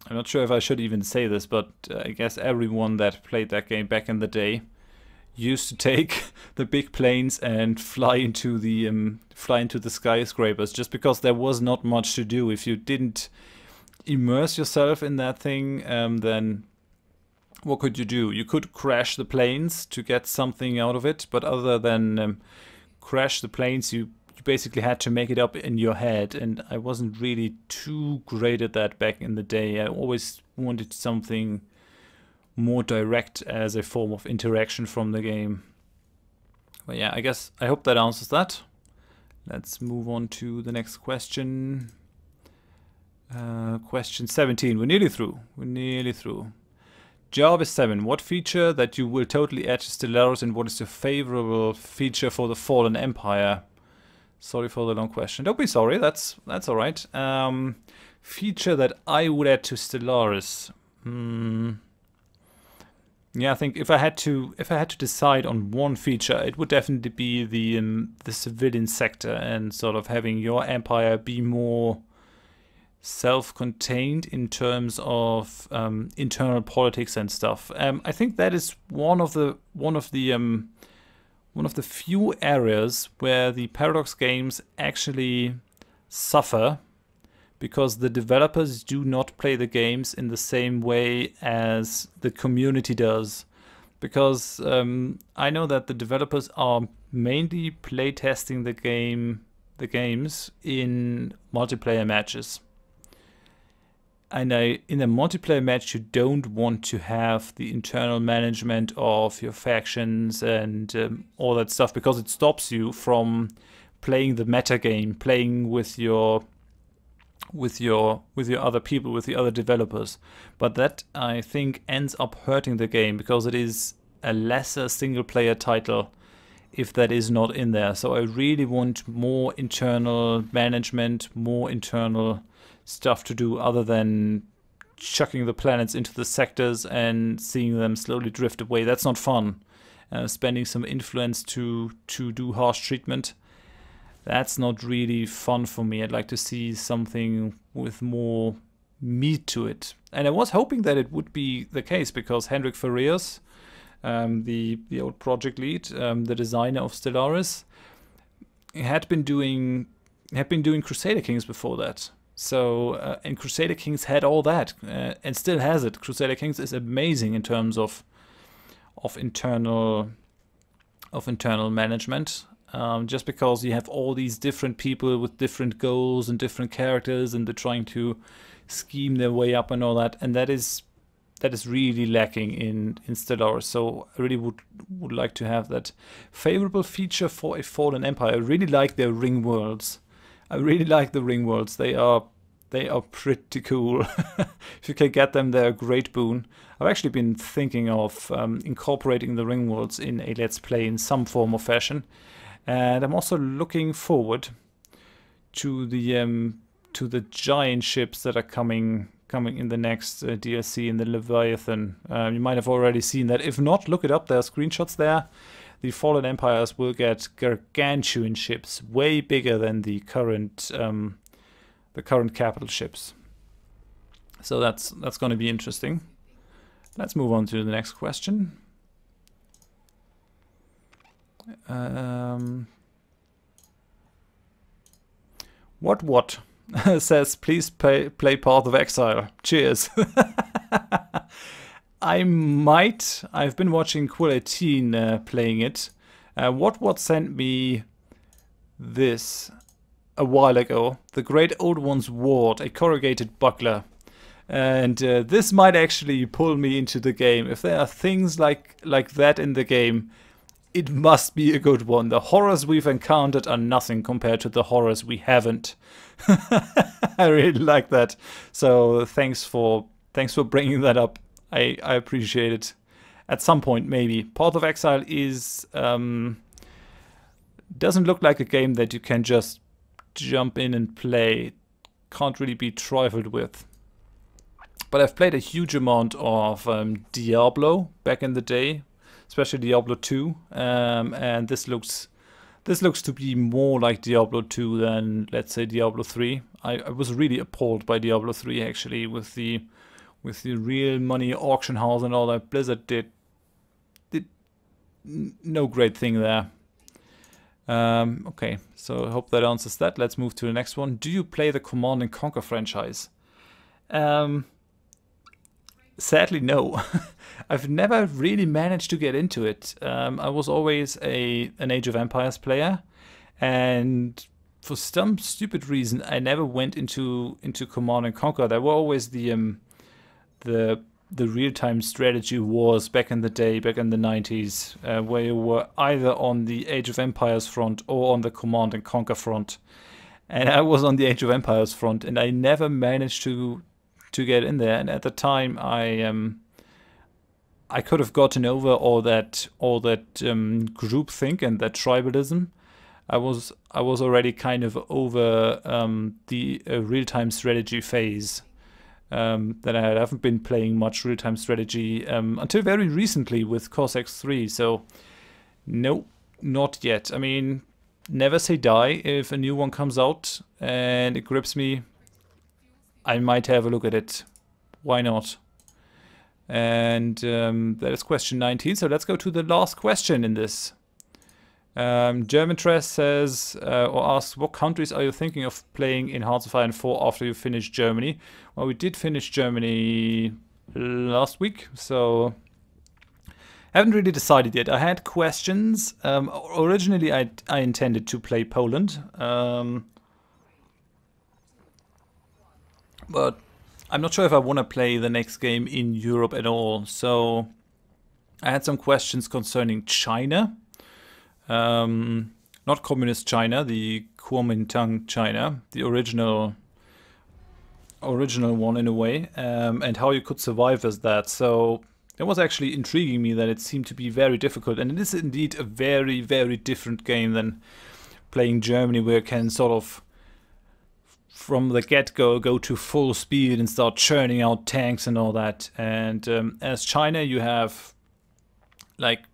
not sure if I should even say this, but I guess everyone that played that game back in the day used to take the big planes and fly into the skyscrapers, just because there was not much to do. If you didn't immerse yourself in that thing, then what could you do? You could crash the planes to get something out of it, but other than crash the planes, you basically had to make it up in your head, and I wasn't really too great at that back in the day. I always wanted something more direct as a form of interaction from the game. But yeah, I hope that answers that. Let's move on to the next question. Question 17. We're nearly through. Jarvis 7. What feature that you will totally add to Stellaris, and what is your favorable feature for the Fallen Empire? Sorry for the long question. Don't be sorry. That's all right. Feature that I would add to Stellaris. Yeah, I think if I had to decide on one feature, it would definitely be the civilian sector, and sort of having your empire be more self-contained in terms of internal politics and stuff. I think that is one of the few areas where the Paradox games actually suffer, because the developers do not play the games in the same way as the community does. Because I know that the developers are mainly playtesting the games in multiplayer matches. And in a multiplayer match, you don't want to have the internal management of your factions and all that stuff, because it stops you from playing the meta game, playing with your other people, with the other developers. But that, I think, ends up hurting the game, because it is a lesser single player title if that is not in there. So I really want more internal management, more internal stuff to do, other than chucking the planets into the sectors and seeing them slowly drift away. That's not fun. Spending some influence to do harsh treatment, that's not really fun for me. I'd like to see something with more meat to it. And I was hoping that it would be the case, because Hendrik Farias, the old project lead, the designer of Stellaris, had been doing Crusader Kings before that. So and Crusader Kings had all that, and still has it. Crusader Kings is amazing in terms of internal management. Just because you have all these different people with different goals and different characters, and they're trying to scheme their way up and all that, and that is really lacking in Stellaris. So I really would like to have that favorable feature for a Fallen Empire. I really like their ring worlds. I really like the ring worlds. They are pretty cool. If you can get them, they're a great boon. I've actually been thinking of incorporating the ring worlds in a Let's Play in some form or fashion. And I'm also looking forward to the giant ships that are coming in the next DLC in the Leviathan. You might have already seen that. If not, look it up. There are screenshots there. The Fallen Empires will get gargantuan ships, way bigger than the current capital ships. So that's going to be interesting. Let's move on to the next question. What says, please play Path of Exile. Cheers. I've been watching Quill 18 playing it. What sent me this a while ago. The Great Old One's Ward, a corrugated buckler. And this might actually pull me into the game. If there are things like that in the game, it must be a good one. The horrors we've encountered are nothing compared to the horrors we haven't. I really like that. So thanks for bringing that up. I appreciate it. At some point, maybe. Path of Exile is doesn't look like a game that you can just jump in and play. Can't really be trifled with. But I've played a huge amount of Diablo back in the day, especially Diablo 2, and this looks to be more like Diablo 2 than, let's say, Diablo 3. I was really appalled by Diablo 3 actually, with the real money auction house and all that. Blizzard did no great thing there. Okay, so I hope that answers that. Let's move to the next one. Do you play the Command & Conquer franchise? Sadly, no. I've never really managed to get into it. I was always an Age of Empires player, and for some stupid reason, I never went into Command & Conquer. There were always the real-time strategy wars back in the day, back in the 90s, where you were either on the Age of Empires front or on the Command & Conquer front. And I was on the Age of Empires front, and I never managed to get in there. And at the time, I could have gotten over all that groupthink and that tribalism. I was already kind of over the real-time strategy phase. that I haven't been playing much real-time strategy until very recently with Cossacks 3. So no, not yet. I mean, never say die. If a new one comes out and it grips me, I might have a look at it. Why not? And that is question 19. So let's go to the last question in this. German Tress says, or asks, what countries are you thinking of playing in Hearts of Iron 4 after you finish Germany? Well, we did finish Germany last week, so haven't really decided yet. I had questions. Originally, I intended to play Poland, but I'm not sure if I want to play the next game in Europe at all. So I had some questions concerning China. Not communist China, the Kuomintang China, the original one in a way, and how you could survive as that. So it was actually intriguing me that it seemed to be very difficult, and it is indeed a very, very different game than playing Germany, where you can sort of from the get-go go to full speed and start churning out tanks and all that. And as China, you have like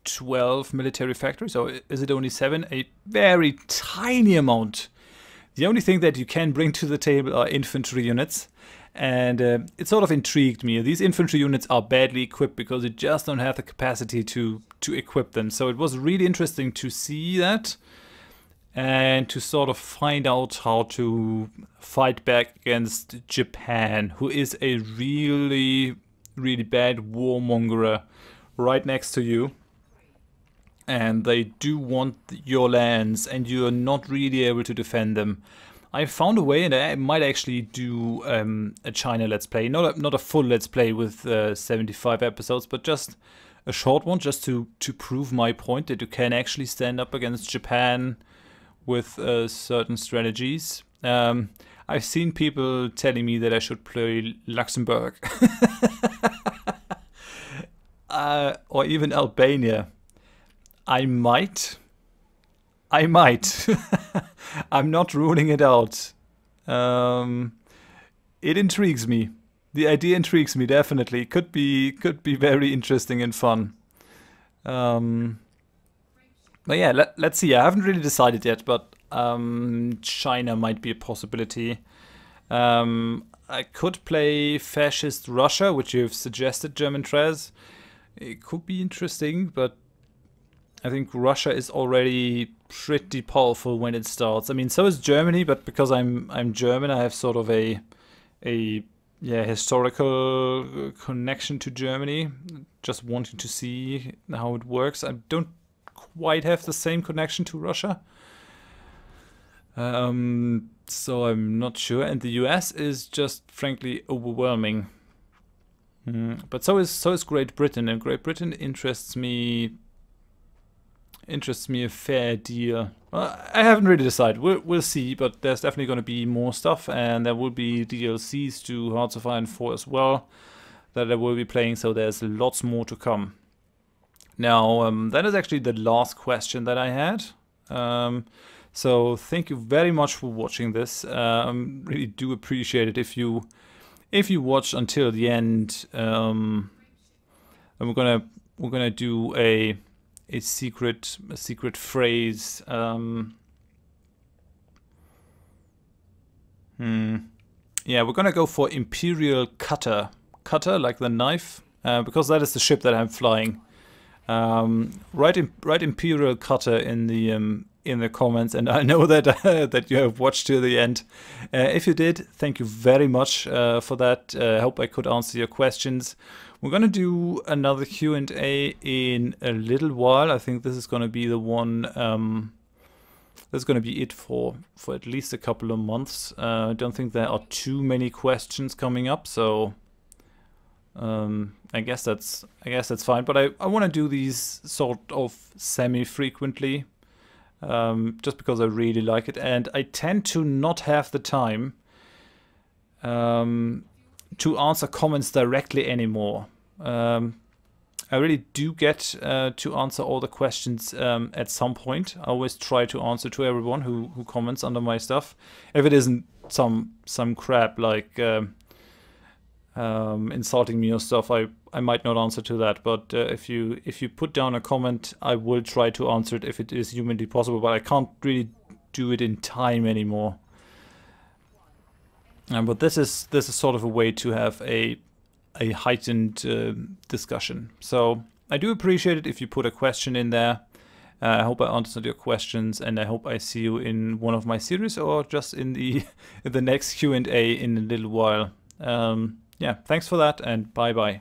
12 military factories, or is it only 7? A very tiny amount. The only thing that you can bring to the table are infantry units, and it sort of intrigued me. These infantry units are badly equipped because you just don't have the capacity to equip them. So it was really interesting to see that and to sort of find out how to fight back against Japan, who is a really, really bad warmonger right next to you. And they do want your lands, and you're not really able to defend them. I found a way, and I might actually do a China Let's Play. Not a full Let's Play with 75 episodes, but just a short one, just to prove my point that you can actually stand up against Japan with certain strategies. I've seen people telling me that I should play Luxembourg. Or even Albania. I might. I'm not ruling it out. It intrigues me. The idea intrigues me, definitely. Could be very interesting and fun. But yeah, let's see. I haven't really decided yet, but China might be a possibility. I could play Fascist Russia, which you've suggested, German Trez. It could be interesting, but I think Russia is already pretty powerful when it starts. I mean, so is Germany, but because I'm German, I have sort of a historical connection to Germany. Just wanting to see how it works. I don't quite have the same connection to Russia, so I'm not sure. And the US is just frankly overwhelming. But so is Great Britain, and Great Britain interests me a fair deal. Well, I haven't really decided. We'll see, but there's definitely going to be more stuff, and there will be DLCs to Hearts of Iron 4 as well that I will be playing, so there's lots more to come. Now, that is actually the last question that I had. So thank you very much for watching this. Really do appreciate it if you watch until the end. And we're gonna do a secret phrase. Yeah, we're gonna go for Imperial Cutter, like the knife, because that is the ship that I'm flying. Write Imperial Cutter in the comments, and I know that that you have watched to the end. If you did, thank you very much for that. I hope I could answer your questions. We're gonna do another Q&A in a little while. I think this is gonna be the one. That's gonna be it for at least a couple of months. I don't think there are too many questions coming up, so I guess that's fine. But I want to do these sort of semi-frequently, just because I really like it, and I tend to not have the time to answer comments directly anymore. I really do get to answer all the questions at some point. I always try to answer to everyone who comments under my stuff. If it isn't some crap like insulting me or stuff, I might not answer to that. But if you put down a comment, I will try to answer it if it is humanly possible. But I can't really do it in time anymore. But this is sort of a way to have a heightened discussion. So I do appreciate it if you put a question in there. I hope I answered your questions, and I hope I see you in one of my series or just in the next Q&A in a little while. Yeah, thanks for that, and bye bye.